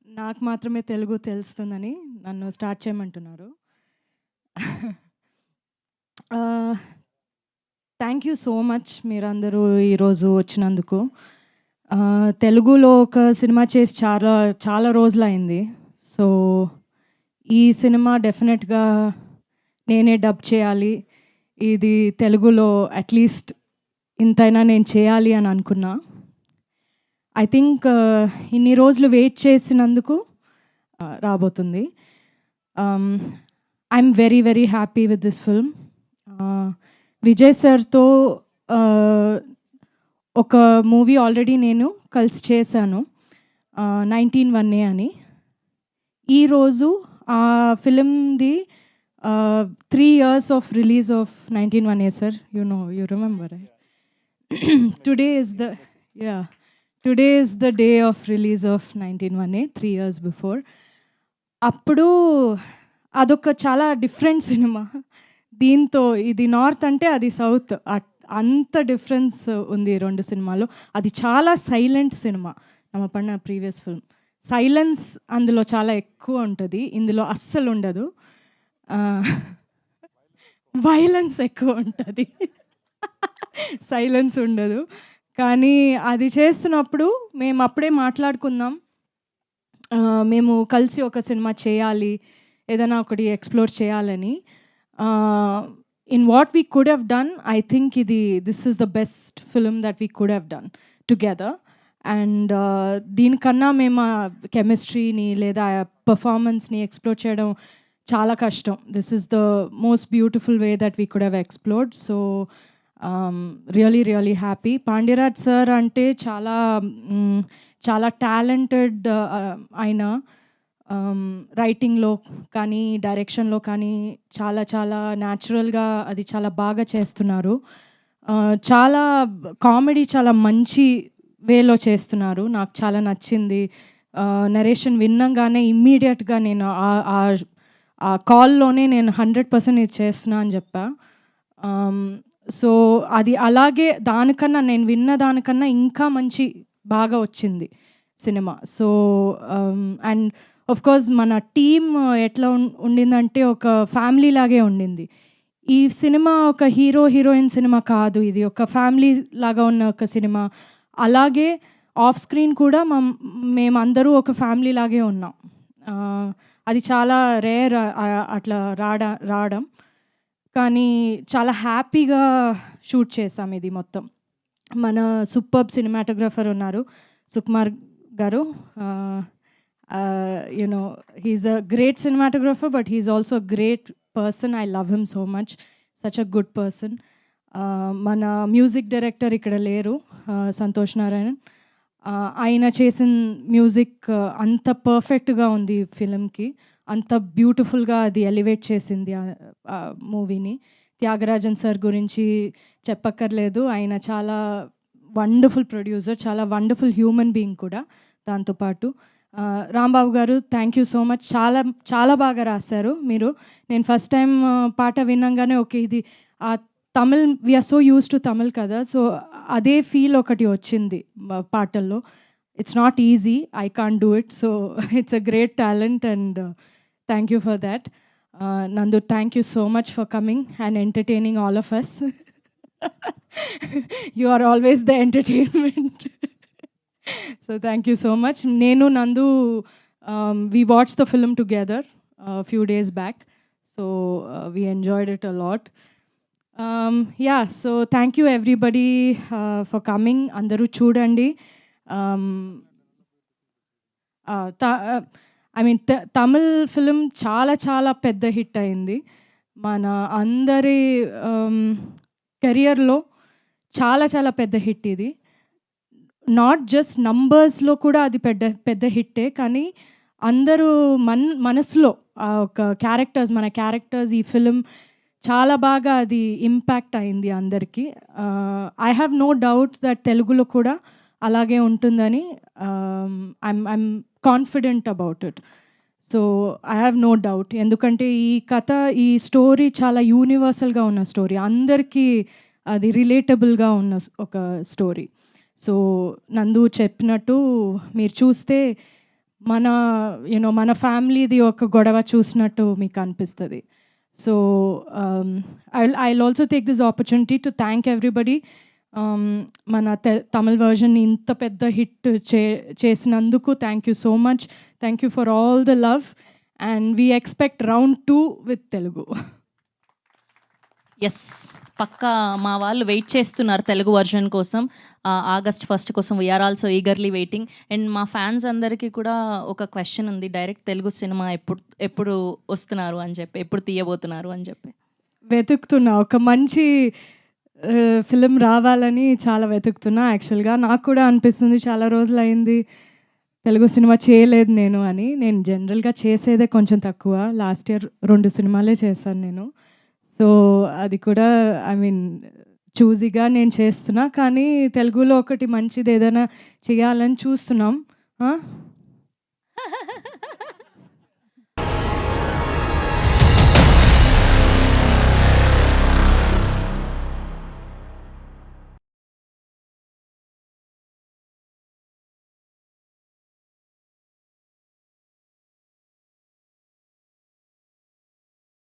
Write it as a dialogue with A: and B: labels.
A: నాకు మాత్రమే తెలుగు తెలుస్తుందని నన్ను స్టార్ట్ చేయమంటున్నారు. థ్యాంక్ యూ సో మచ్ మీరందరూ ఈరోజు వచ్చినందుకు. తెలుగులో ఒక సినిమా చేసి చాలా చాలా రోజులైంది. సో, ఈ సినిమా డెఫినెట్‌గా నేనే డబ్ చేయాలి. ఇది తెలుగులో అట్‌లీస్ట్ ఇంతైనా నేను చేయాలి అని అనుకున్నా. ఐ థింక్ ఇన్ని రోజులు వెయిట్ చేసినందుకు రాబోతుంది. I'm very very happy with this film. Vijay సార్తో ఒక మూవీ ఆల్రెడీ నేను కలిసి చేశాను, 19-1 అని. ఈరోజు ఆ ఫిలింది 3 years of release of 19-1 sir. You remember right? Today is the today is the day of release of 19-1, 3 years before. అప్పుడు అదొక చాలా డిఫరెంట్ సినిమా. దీంతో ఇది నార్త్ అంటే అది సౌత్, అంత డిఫరెన్స్ ఉంది ఈ రెండు సినిమాలో. అది చాలా సైలెంట్ సినిమా. నమ్మ పడిన ప్రీవియస్ ఫిల్మ్ సైలెన్స్ అందులో చాలా ఎక్కువ ఉంటుంది, ఇందులో అస్సలు ఉండదు. వైలెన్స్ ఎక్కువ ఉంటుంది, సైలెన్స్ ఉండదు. కానీ అది చేస్తున్నప్పుడు మేము అప్పుడే మాట్లాడుకుందాం, మేము కలిసి ఒక సినిమా చేయాలి, ఏదైనా ఒకటి ఎక్స్ప్లోర్ చేయాలని. In what we could have done, I think this is the best film that we could have done together. And దీనికన్నా మేము కెమిస్ట్రీని లేదా పర్ఫార్మెన్స్ని ఎక్స్ప్లోర్ చేయడం చాలా కష్టం. This is the most beautiful way that we could have explored. So really really happy. Pandyaraj sir అంటే చాలా టాలెంటెడ్ ఆయన. రైటింగ్లో కానీ డైరెక్షన్లో కానీ చాలా చాలా న్యాచురల్గా అది చాలా బాగా చేస్తున్నారు. చాలా కామెడీ చాలా మంచి వేలో చేస్తున్నారు, నాకు చాలా నచ్చింది. నరేషన్ విన్నంగానే ఇమ్మీడియట్గా నేను ఆ కాల్లోనే నేను 100% ఇది చేస్తున్నా అని చెప్పా. సో అది అలాగే దానికన్నా నేను విన్న దానికన్నా ఇంకా మంచి బాగా వచ్చింది cinema. So and of course మన టీమ్ ఎట్లా ఉండిందంటే ఒక ఫ్యామిలీ లాగే ఉండింది. ఈ సినిమా ఒక హీరో హీరోయిన్ సినిమా కాదు, ఇది ఒక ఫ్యామిలీ లాగా ఉన్న ఒక సినిమా. అలాగే ఆఫ్ స్క్రీన్ కూడా మేమందరూ ఒక ఫ్యామిలీ లాగే ఉన్నాం. అది చాలా రేర్ అట్లా రావడం, కానీ చాలా హ్యాపీగా షూట్ చేసాం ఇది మొత్తం. మన సూపర్బ్ సినిమాటోగ్రఫర్ ఉన్నారు Sukumar garu. You know he's a great cinematographer, but he's also a great person. I love him so much, such a good person. మన మ్యూజిక్ డైరెక్టర్ ఇక్కడ లేరు, సంతోష్ నారాయణన్. ఆయన చేసిన మ్యూజిక్ అంత పర్ఫెక్ట్గా ఉంది ఫిలింకి, అంత బ్యూటిఫుల్గా అది ఎలివేట్ చేసింది మూవీని. త్యాగరాజన్ సార్ గురించి చెప్పక్కర్లేదు, ఆయన చాలా వండర్ఫుల్ ప్రొడ్యూసర్, చాలా వండర్ఫుల్ హ్యూమన్ బీయింగ్ కూడా. దాంతోపాటు రాంబాబు గారు, థ్యాంక్ యూ సో మచ్. చాలా చాలా బాగా రాశారు మీరు. నేను ఫస్ట్ టైం పాట వినంగానే ఓకే ఇది Tamil, we are so used to Tamil కదా, సో అదే ఫీల్ ఒకటి వచ్చింది పాటల్లో. It's not easy, I can't do it, so it's a great talent and thank you for that. Nandu, thank you so much for coming and entertaining all of us. You are always the entertainment. So thank you so much. Nenu, Nandu, we watched the film together a few days back, so we enjoyed it a lot. Yeah, so thank you everybody for coming. Andaru chudandi. I mean Tamil film చాలా చాలా పెద్ద hit అయింది. మన అందరి కెరియర్లో చాలా చాలా పెద్ద హిట్ ఇది. నాట్ జస్ట్ నంబర్స్లో కూడా అది పెద్ద హిట్టే, కానీ అందరూ మనసులో ఒక మన క్యారెక్టర్స్ ఈ ఫిలిం చాలా బాగా అది ఇంపాక్ట్ అయింది అందరికీ. I have no doubt that తెలుగులో కూడా అలాగే ఉంటుందని. I'm confident about it. So I have no doubt, ఎందుకంటే ఈ కథ, ఈ స్టోరీ చాలా యూనివర్సల్గా ఉన్న స్టోరీ, అందరికీ అది రిలేటబుల్గా ఉన్న ఒక స్టోరీ. సో నందు చెప్పినట్టు మీరు చూస్తే మన మన ఫ్యామిలీది ఒక గొడవ చూసినట్టు మీకు అనిపిస్తది. So, I'll also take this opportunity to thank everybody. మన తమిళ్ వెర్షన్‌ని ఇంత పెద్ద హిట్ చేసినందుకు thank you so much. Thank you for all the love and we expect round 2 with Telugu.
B: Yes. పక్కా మా వాళ్ళు వెయిట్ చేస్తున్నారు తెలుగు వర్షన్ కోసం. ఆగస్ట్ 1 కోసం we are also eagerly waiting. And మా ఫ్యాన్స్ అందరికీ కూడా ఒక క్వెషన్ ఉంది. డైరెక్ట్ తెలుగు సినిమా ఎప్పుడు వస్తున్నారు అని చెప్పి, ఎప్పుడు తీయబోతున్నారు అని చెప్పి.
A: వెతుకుతున్నా. ఒక మంచి ఫిల్మ్ రావాలని చాలా వెతుకుతున్నా యాక్చువల్‌గా. నాకు కూడా అనిపిస్తుంది చాలా రోజులయింది తెలుగు సినిమా చేయలేదు నేను అని. నేను జనరల్‌గా చేసేదే కొంచెం తక్కువ. లాస్ట్ ఇయర్ 2 సినిమాలే చేశాను నేను. సో, అది కూడా ఐ మీన్ చూజీగా నేను చేస్తున్నా. కానీ తెలుగులో ఒకటి మంచిదేదైనా చేయాలని చూస్తున్నాం.